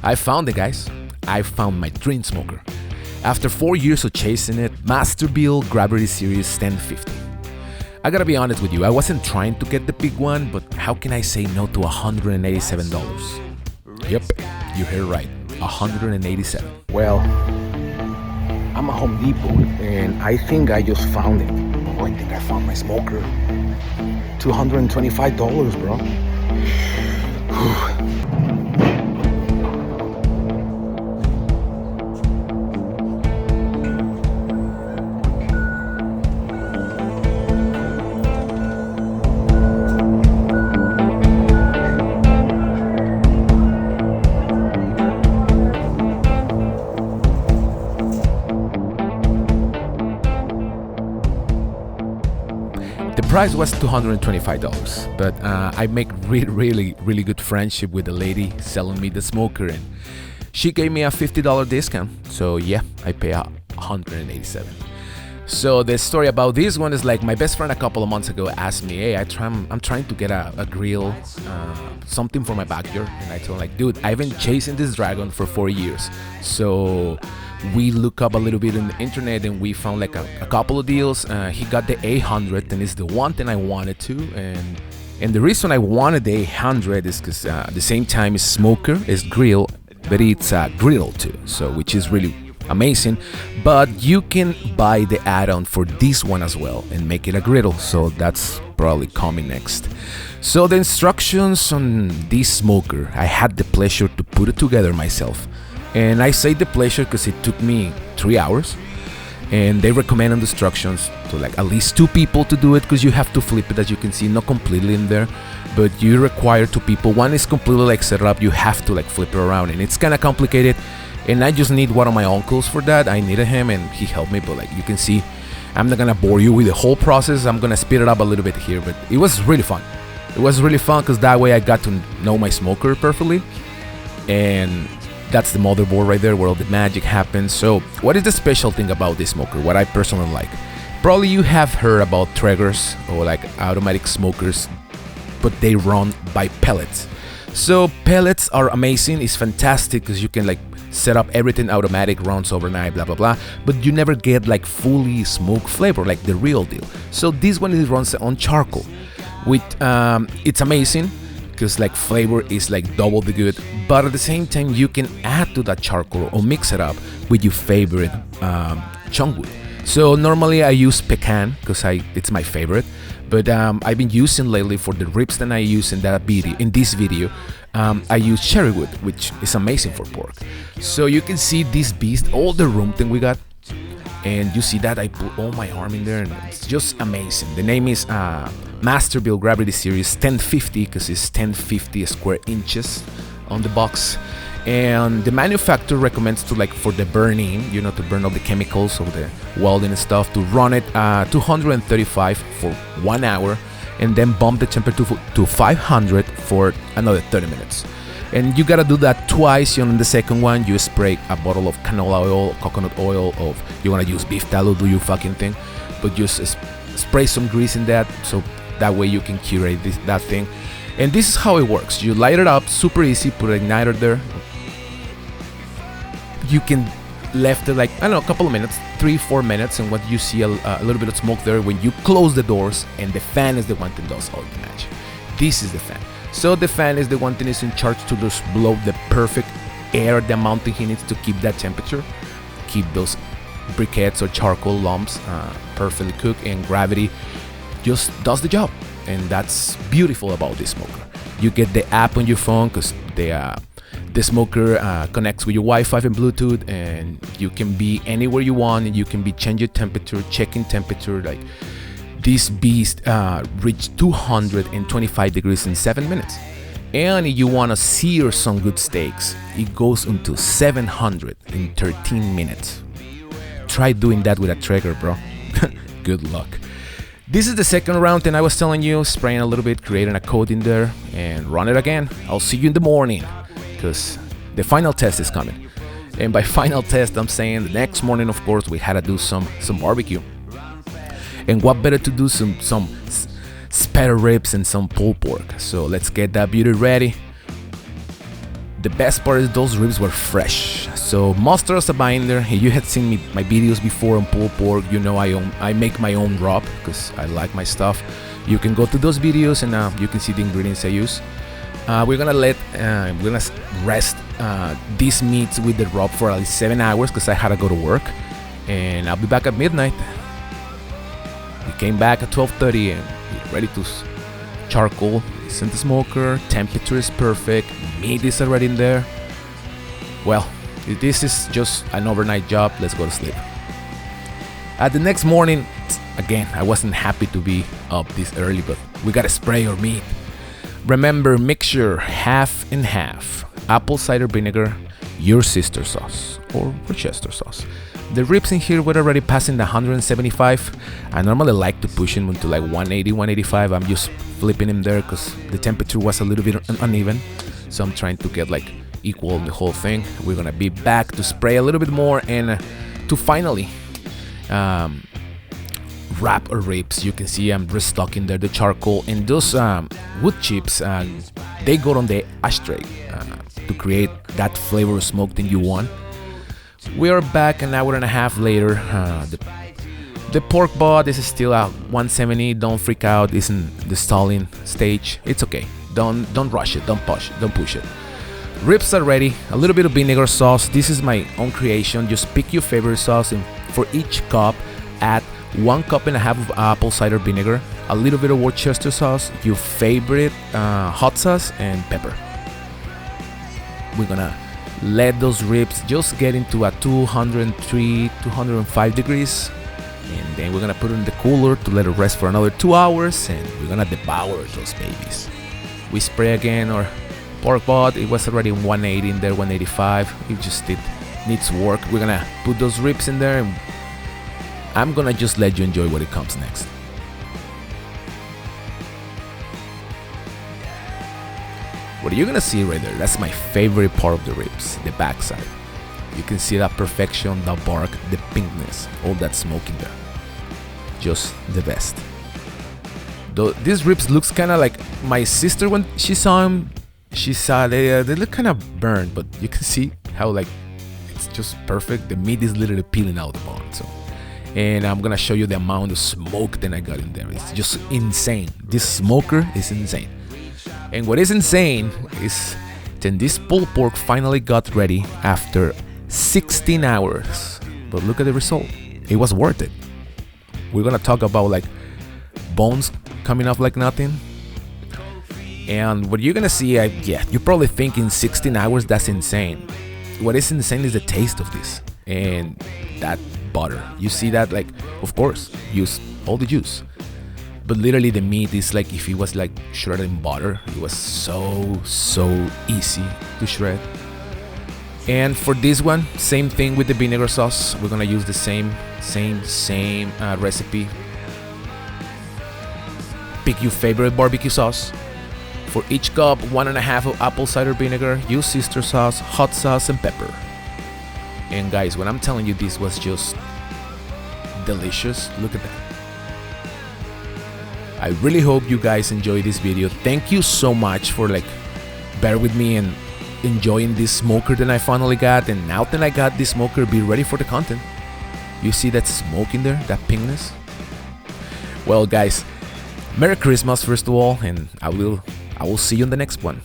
I found it, guys. I found my dream smoker. After 4 years of chasing it, MASTERBUILT Gravity Series 1050. I gotta be honest with you, I wasn't trying to get the big one, but how can I say no to $187? Yep, you heard right, $187. Well, I'm at Home Depot and I think I just found it. Oh, I think I found my smoker. $225, bro. The price was $225, but I make really good friendship with the lady selling me the smoker, and she gave me a $50 discount. So yeah, I pay $187. So the story about this one is like my best friend a couple of months ago asked me, hey, I'm trying to get a grill, something for my backyard, and I told him like, dude, I've been chasing this dragon for 4 years. So we look up a little bit in the internet and we found like a couple of deals. He got the 800 and it's the one thing I wanted to, and the reason I wanted the 800 is because at the same time it's smoker, it's grill, but it's a griddle too, so which is really amazing. But you can buy the add-on for this one as well and make it a griddle, so that's probably coming next. So the instructions on this smoker, I had the pleasure to put it together myself. And I say the pleasure because it took me 3 hours, and they recommend on the instructions to like at least 2 people to do it, because you have to flip it, as you can see, not completely in there, but you require 2 people. One is completely like set up, you have to like flip it around, and it's kind of complicated, and I just need one of my uncles for that. I needed him and he helped me, but like you can see, I'm not gonna bore you with the whole process. I'm gonna speed it up a little bit here, but it was really fun. It was really fun because that way I got to know my smoker perfectly, and that's the motherboard right there where all the magic happens. So what is the special thing about this smoker, what I personally like? Probably you have heard about Traegers or like automatic smokers, but they run by pellets. So pellets are amazing, it's fantastic because you can like set up everything automatic, runs overnight, blah blah blah, but you never get like fully smoke flavor like the real deal. So this one it runs on charcoal, with it's amazing because like flavor is like double the good, but at the same time you can add to that charcoal or mix it up with your favorite chunk wood. So normally I use pecan because it's my favorite, but I've been using lately for the ribs that I use in that video. In this video, I use cherry wood, which is amazing for pork. So you can see this beast, all the room thing we got, and you see that I put all my arm in there, and it's just amazing. The name is MASTERBUILT Gravity Series 1050 because it's 1050 square inches on the box, and the manufacturer recommends to like for the burning, you know, to burn all the chemicals of the welding and stuff, to run it 235 for 1 hour and then bump the temperature to 500 for another 30 minutes. And you gotta do that twice. On the second one you spray a bottle of canola oil, coconut oil, of you wanna use beef tallow, do your fucking thing, but just spray some grease in that, so that way you can curate that thing. And this is how it works. You light it up, super easy, put an igniter there. You can left it like, I don't know, a couple of minutes, 3-4 minutes, and what you see a little bit of smoke there when you close the doors, and the fan is the one that does all the magic. This is the fan. So the fan is the one thing is in charge to just blow the perfect air, the amount that he needs to keep that temperature, keep those briquettes or charcoal lumps perfectly cooked, and gravity just does the job. And that's beautiful about this smoker. You get the app on your phone because the smoker connects with your Wi-Fi and Bluetooth, and you can be anywhere you want, and you can be changing temperature, checking temperature. Like this beast reached 225 degrees in 7 minutes. And if you want to sear some good steaks, it goes into 700 in 13 minutes. Try doing that with a Traeger, bro. Good luck. This is the second round, and I was telling you, spraying a little bit, creating a coat in there, and run it again. I'll see you in the morning, because the final test is coming. And by final test, I'm saying the next morning, of course, we had to do some barbecue. And what better to do some spare ribs and some pulled pork. So let's get that beauty ready. the best part is those ribs were fresh. So mustard as a binder. If you had seen my videos before on pulled pork, you know I make my own rub because I like my stuff. You can go to those videos and you can see the ingredients I use. We're gonna rest these meats with the rub for at least 7 hours because I had to go to work, and I'll be back at midnight. We came back at 12:30 and we're ready to charcoal. It's in the smoker. Temperature is perfect. Meat is already in there. Well, this is just an overnight job. Let's go to sleep. The next morning, again, I wasn't happy to be up this early, but we gotta spray our meat. Remember, mixture half and half. Apple cider vinegar, your sister sauce or Worcester sauce. The ribs in here were already passing the 175. I normally like to push them into like 180, 185. I'm just flipping them there because the temperature was a little bit uneven. So I'm trying to get like equal in the whole thing. We're gonna be back to spray a little bit more and to finally wrap our ribs. You can see I'm restocking there the charcoal, and those wood chips they go on the ashtray to create that flavor of smoke that you want. We are back an hour and a half later. The pork butt is still at 170. Don't freak out. It's in the stalling stage. It's okay. Don't rush it. Don't push it. Ribs are ready. A little bit of vinegar sauce. This is my own creation. Just pick your favorite sauce, and for each cup, add 1.5 cups of apple cider vinegar, a little bit of Worcester sauce, your favorite hot sauce, and pepper. We're gonna let those ribs just get into a 203, 205 degrees, and then we're gonna put it in the cooler to let it rest for another 2 hours, and we're gonna devour those babies. We spray again our pork butt. It was already 180 in there, 185. It just needs work. We're gonna put those ribs in there, and I'm gonna just let you enjoy what it comes next. What you're gonna see right there, that's my favorite part of the ribs, the backside. You can see that perfection, the bark, the pinkness, all that smoke in there. Just the best. Though these ribs looks kind of like my sister when she saw them. She saw they look kind of burned, but you can see how like it's just perfect. The meat is literally peeling out of the bone. So, and I'm gonna show you the amount of smoke that I got in there. It's just insane. This smoker is insane. And what is insane is then this pulled pork finally got ready after 16 hours. But look at the result. It was worth it. We're gonna talk about like bones coming off like nothing. And what you're gonna see, you're probably thinking 16 hours, that's insane. What is insane is the taste of this and that butter. You see that, like, of course, use all the juice. But literally the meat is like if it was like shredded in butter. It was so easy to shred. And for this one, same thing with the vinegar sauce. We're gonna use the same recipe. Pick your favorite barbecue sauce. For each cup, 1.5 of apple cider vinegar, use sister sauce, hot sauce, and pepper. And guys, when I'm telling you this was just delicious, look at that. I really hope you guys enjoyed this video. Thank you so much for bear with me and enjoying this smoker that I finally got. And now that I got this smoker, be ready for the content. You see that smoke in there, that pinkness? Well guys, Merry Christmas first of all, and I will see you in the next one.